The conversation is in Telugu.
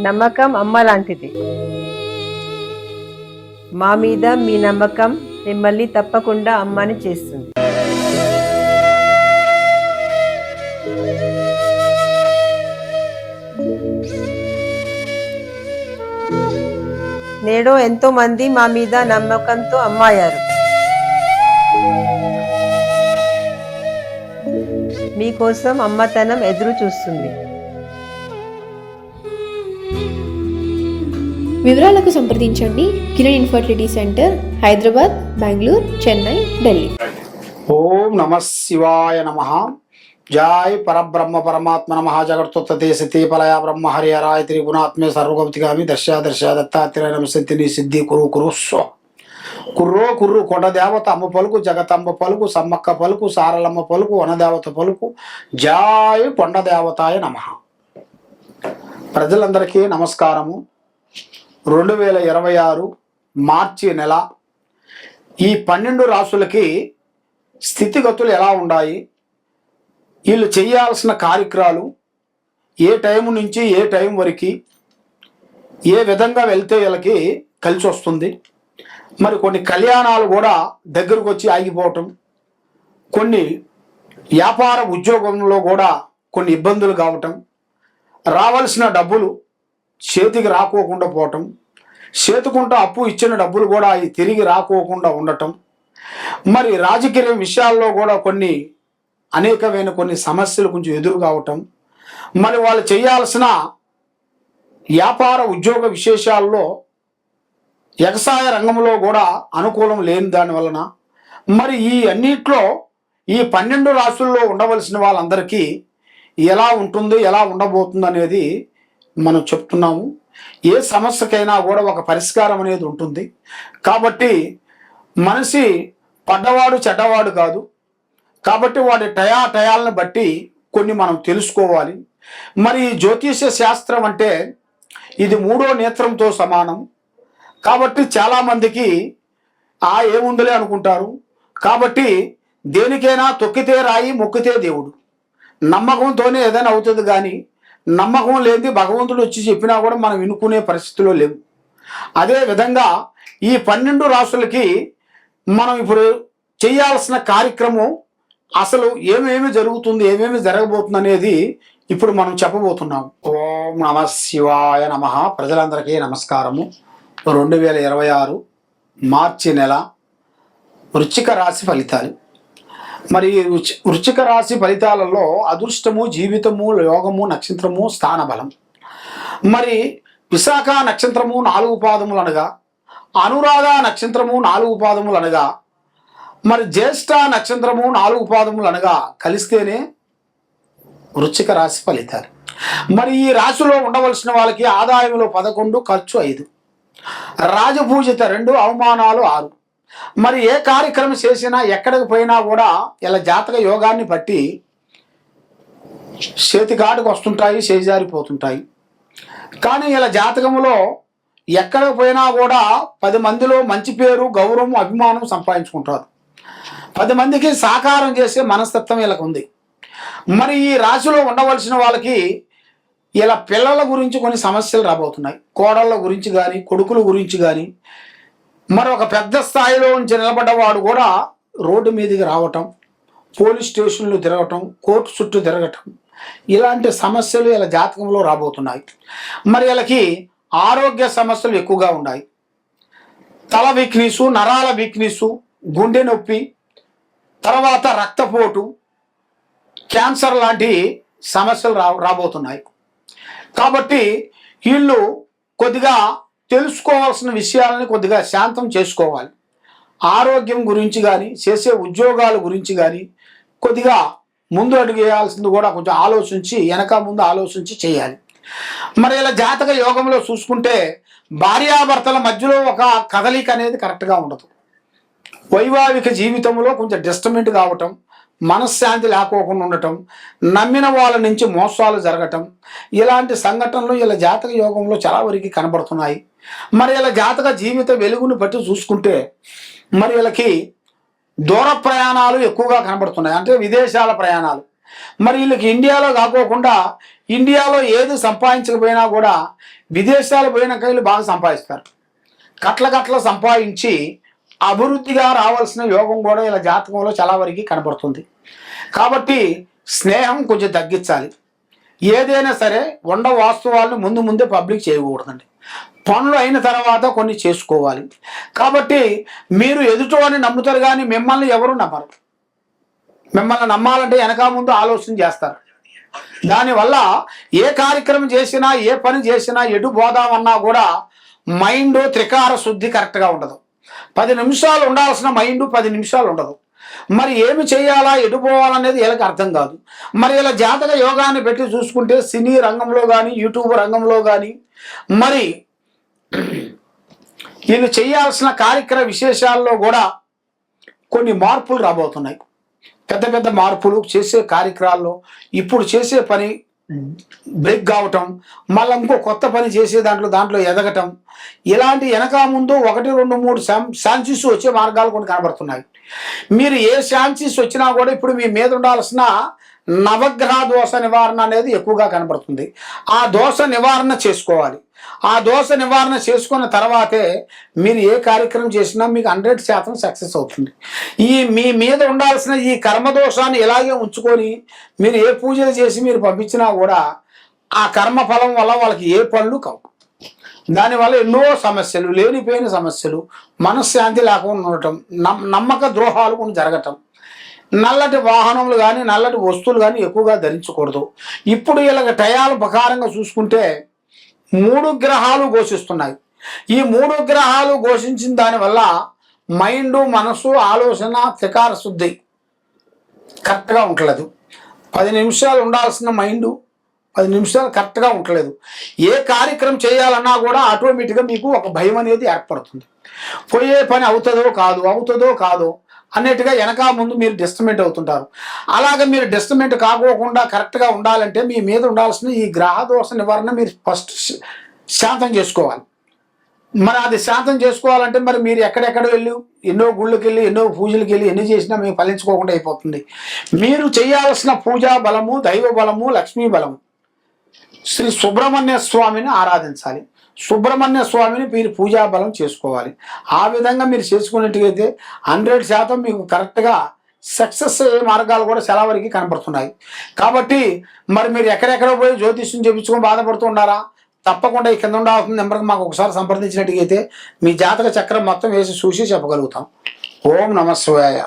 నమ్మకం అమ్మ లాంటిది. మా మీద మీ నమ్మకం మిమ్మల్ని తప్పకుండా అమ్మని చేస్తుంది. నేడు ఎంతో మంది మా మీద నమ్మకంతో అమ్మాయారు. మీకోసం అమ్మతనం ఎదురు చూస్తుంది. వివరాలకు సంప్రదించండి. Kiran infertility centre, Hyderabad, Bengaluru, Chennai, Delhi. ఓం నమ శివాయ నమ. జై పరబ్రహ్మ పరమాత్మ నమ. జగత్తుత్తే సతీ పలయ బ్రహ్మ హరిహరాయ త్రిగుణాత్మే సర్వగౌతిగామి దర్శ దత్తాత్రేయ నమసిద్ధిని సిద్ధి కురు కురు స్వ కుర్రో కుర్రు కొండ దేవత అమ్మ పలుకు, జగతమ్మ పలుకు, సమ్మక్క పలుకు, సారలమ్మ పలుకు, వనదేవత పలుకు. జై కొండ దేవతాయ నమ. ప్రజలందరికీ నమస్కారము. 2026 మార్చి నెల ఈ 12 రాసులకి స్థితిగతులు ఎలా ఉన్నాయి, వీళ్ళు చేయాల్సిన కార్యక్రమాలు ఏ టైం నుంచి ఏ టైం వరకు ఏ విధంగా వెళ్తే వీళ్ళకి కలిసి వస్తుంది, మరి కొన్ని కళ్యాణాలు కూడా దగ్గరకు వచ్చి ఆగిపోవటం, కొన్ని వ్యాపార ఉద్యోగంలో కూడా కొన్ని ఇబ్బందులు కావటం, రావాల్సిన డబ్బులు చేతికి రాకోకుండా పోవటం, చేతుకుంటూ అప్పు ఇచ్చిన డబ్బులు కూడా తిరిగి రాకోకుండా ఉండటం, మరి రాజకీయ విషయాల్లో కూడా కొన్ని అనేకమైన కొన్ని సమస్యలు కొంచెం ఎదురు కావటం, మరి వాళ్ళు చేయాల్సిన వ్యాపార ఉద్యోగ విశేషాల్లో వ్యవసాయ రంగంలో కూడా అనుకూలం లేని దాని వలన, మరి ఈ అన్నిట్లో ఈ 12 రాసుల్లో ఉండవలసిన వాళ్ళందరికీ ఎలా ఉంటుంది, ఎలా ఉండబోతుంది అనేది మనం చెప్తున్నాము. ఏ సమస్యకైనా కూడా ఒక పరిష్కారం అనేది ఉంటుంది. కాబట్టి మనిషి పడ్డవాడు చెడ్డవాడు కాదు. కాబట్టి వాడి టయాలను బట్టి కొన్ని మనం తెలుసుకోవాలి. మరి జ్యోతిష శాస్త్రం అంటే ఇది 3వ నేత్రంతో సమానం. కాబట్టి చాలామందికి ఏముందిలే అనుకుంటారు. కాబట్టి దేనికైనా తొక్కితే రాయి, మొక్కితే దేవుడు, నమ్మకంతోనే ఏదైనా అవుతుంది. కానీ నమ్మకం లేనిది భగవంతుడు వచ్చి చెప్పినా కూడా మనం వినుకునే పరిస్థితిలో లేవు. అదే విధంగా ఈ 12 రాసులకి మనం ఇప్పుడు చేయాల్సిన కార్యక్రమం అసలు ఏమేమి జరుగుతుంది, ఏమేమి జరగబోతుంది అనేది ఇప్పుడు మనం చెప్పబోతున్నాం. ఓం నమ శివాయ నమ. ప్రజలందరికీ నమస్కారము. 2026 మార్చి నెల వృశ్చిక రాశి ఫలితాలు. మరి వృశ్చిక రాశి ఫలితాలలో అదృష్టము, జీవితము, యోగము, నక్షత్రము, స్థానబలం. మరి విశాఖ నక్షత్రము 4 పాదములు అనగా, అనురాధ నక్షత్రము 4 పాదములు అనగా, మరి జ్యేష్ఠ నక్షత్రము 4 పాదములు అనగా కలిస్తేనే వృశ్చిక రాశి ఫలితాలు. మరి ఈ రాశిలో ఉండవలసిన వాళ్ళకి ఆదాయంలో 11, ఖర్చు 5, రాజపూజిత 2, అవమానాలు 6. మరి ఏ కార్యక్రమం చేసినా ఎక్కడికి పోయినా కూడా ఇలా జాతక యోగాన్ని బట్టి చేతికాటుకు వస్తుంటాయి, చేజారిపోతుంటాయి. కానీ ఇలా జాతకంలో ఎక్కడికి పోయినా కూడా 10 మందిలో మంచి పేరు, గౌరవం, అభిమానం సంపాదించుకుంటారు. 10 మందికి సాకారం చేసే మనస్తత్వం వీళ్ళకు ఉంది. మరి ఈ రాశిలో ఉండవలసిన వాళ్ళకి ఇలా పిల్లల గురించి కొన్ని సమస్యలు రాబోతున్నాయి. కోడళ్ళ గురించి కానీ, కొడుకుల గురించి కానీ, మరి ఒక పెద్ద స్థాయిలో నుంచి నిలబడ్డవాడు కూడా రోడ్డు మీదకి రావటం, పోలీస్ స్టేషన్లు తిరగటం, కోర్టు చుట్టూ తిరగటం, ఇలాంటి సమస్యలు ఇలా జాతకంలో రాబోతున్నాయి. మరి వీళ్ళకి ఆరోగ్య సమస్యలు ఎక్కువగా ఉన్నాయి. తల వీక్నెస్, నరాల వీక్నెస్, గుండె నొప్పి, తర్వాత రక్తపోటు, క్యాన్సర్ లాంటి సమస్యలు రాబోతున్నాయి. కాబట్టి వీళ్ళు కొద్దిగా తెలుసుకోవాల్సిన విషయాలని కొద్దిగా శాంతం చేసుకోవాలి. ఆరోగ్యం గురించి కానీ, చేసే ఉద్యోగాల గురించి కానీ కొద్దిగా ముందు అడుగు వేయాల్సింది కూడా కొంచెం ఆలోచించి, వెనక ముందు ఆలోచించి చేయాలి. మరి ఇలా జాతక యోగంలో చూసుకుంటే భార్యాభర్తల మధ్యలో ఒక కదలిక అనేది కరెక్ట్గా ఉండదు. వైవాహిక జీవితంలో కొంచెం డిస్టర్బెంట్ కావటం, మనశ్శాంతి లేకోకుండా ఉండటం, నమ్మిన వాళ్ళ నుంచి మోసాలు జరగటం, ఇలాంటి సంఘటనలు ఇలా జాతక యోగంలో చాలా వరకు కనబడుతున్నాయి. మరి ఇలా జాతక జీవిత వెలుగుని బట్టి చూసుకుంటే మరి వీళ్ళకి దూర ప్రయాణాలు ఎక్కువగా కనబడుతున్నాయి. అంటే విదేశాల ప్రయాణాలు, మరి వీళ్ళకి ఇండియాలో కాకోకుండా ఇండియాలో ఏది సంపాదించకపోయినా కూడా విదేశాలు పోయినాక వీళ్ళు బాగా సంపాదిస్తారు. కట్ల సంపాదించి అభివృద్ధిగా రావాల్సిన యోగం కూడా ఇలా జాతకంలో చాలా వరకు కనబడుతుంది. కాబట్టి స్నేహం కొంచెం తగ్గించాలి. ఏదైనా సరే ఉండ వాస్తవాలను ముందే పబ్లిక్ చేయకూడదండి. పనులు అయిన తర్వాత కొన్ని చేసుకోవాలి. కాబట్టి మీరు ఎదుటివాడిని నమ్ముతారు కానీ మిమ్మల్ని ఎవరు నమ్మరు. మిమ్మల్ని నమ్మాలంటే వెనక ముందు ఆలోచన చేస్తారు. దానివల్ల ఏ కార్యక్రమం చేసినా ఏ పని చేసినా ఎటు పోదామన్నా కూడా మైండ్ త్రికార శుద్ధి కరెక్ట్గా ఉండదు. 10 నిమిషాలు ఉండాల్సిన మైండ్ 10 నిమిషాలు ఉండదు. మరి ఏమి చేయాలా ఎటు పోవాలనేది వీళ్ళకి అర్థం కాదు. మరి ఇలా జాతక యోగాన్ని పెట్టి చూసుకుంటే సినీ రంగంలో కానీ యూట్యూబ్ రంగంలో కానీ మరి వీళ్ళు చేయాల్సిన కార్యక్రమ విశేషాల్లో కూడా కొన్ని మార్పులు రాబోతున్నాయి. పెద్ద మార్పులు చేసే కార్యక్రమాల్లో ఇప్పుడు చేసే పని బ్రేక్ కావటం, మళ్ళీ ఇంకో కొత్త పని చేసే దాంట్లో ఎదగటం, ఇలాంటి వెనక ముందు 1, 2, 3 ఛాన్సెస్ వచ్చే మార్గాలు కొన్ని కనబడుతున్నాయి. మీరు ఏ ఛాన్సెస్ వచ్చినా కూడా ఇప్పుడు మీ మీద ఉండాల్సిన నవగ్రహ దోష నివారణ అనేది ఎక్కువగా కనబడుతుంది. ఆ దోష నివారణ చేసుకోవాలి. ఆ దోష నివారణ చేసుకున్న తర్వాతే మీరు ఏ కార్యక్రమం చేసినా మీకు 100% సక్సెస్ అవుతుంది. మీ మీద ఉండాల్సిన ఈ కర్మదోషాన్ని ఇలాగే ఉంచుకొని మీరు ఏ పూజలు చేసి మీరు పంపించినా కూడా ఆ కర్మ ఫలం వల్ల వాళ్ళకి ఏ పనులు కావు. దానివల్ల ఎన్నో సమస్యలు, లేనిపోయిన సమస్యలు, మనశ్శాంతి లేకుండా ఉండటం, నమ్మక ద్రోహాలు కొన్ని జరగటం, నల్లటి వాహనములు కానీ నల్లటి వస్తువులు కానీ ఎక్కువగా ధరించకూడదు. ఇప్పుడు ఇలాగ టయాల ప్రకారంగా చూసుకుంటే 3 గ్రహాలు ఘోషిస్తున్నాయి. ఈ 3 గ్రహాలు ఘోషించిన దానివల్ల మైండు, మనసు, ఆలోచన, త్రికార శుద్ధి కరెక్ట్గా ఉండలేదు. 10 నిమిషాలు ఉండాల్సిన మైండు 10 నిమిషాలు కరెక్ట్గా ఉండలేదు. ఏ కార్యక్రమం చేయాలన్నా కూడా ఆటోమేటిక్గా మీకు ఒక భయం అనేది ఏర్పడుతుంది. పోయే పని అవుతుందో కాదో అన్నట్టుగా వెనక ముందు మీరు డిస్టర్మెంట్ అవుతుంటారు. అలాగే మీరు డిస్టర్మెంట్ కాకోకుండా కరెక్ట్గా ఉండాలంటే మీ మీద ఉండాల్సిన ఈ గ్రహ దోష నివారణ మీరు ఫస్ట్ శాంతం చేసుకోవాలి. మరి అది శాంతం చేసుకోవాలంటే మరి మీరు ఎక్కడెక్కడ వెళ్ళి ఎన్నో గుళ్ళకి వెళ్ళి ఎన్నో పూజలకు వెళ్ళి ఎన్ని చేసినా మీకు ఫలించుకోకుండా అయిపోతుంది. మీరు చేయాల్సిన పూజా బలము, దైవ బలము, లక్ష్మీ బలము, శ్రీ సుబ్రహ్మణ్య స్వామిని ఆరాధించాలి. సుబ్రహ్మణ్య స్వామిని మీరు పూజా బలం చేసుకోవాలి. ఆ విధంగా మీరు చేసుకున్నట్టుగైతే 100% మీకు కరెక్ట్గా సక్సెస్ అయ్యే మార్గాలు కూడా చాలా వరకు కనపడుతున్నాయి. కాబట్టి మరి మీరు ఎక్కడెక్కడ పోయి జ్యోతిష్యం చేయించుకొని బాధపడుతూ ఉన్నారా? తప్పకుండా ఈ కింద ఉండాల్సిన నెంబర్కి మాకు ఒకసారి సంప్రదించినట్టుగైతే మీ జాతక చక్రం మొత్తం వేసి చూసి చెప్పగలుగుతాం. ఓం నమః శివాయ.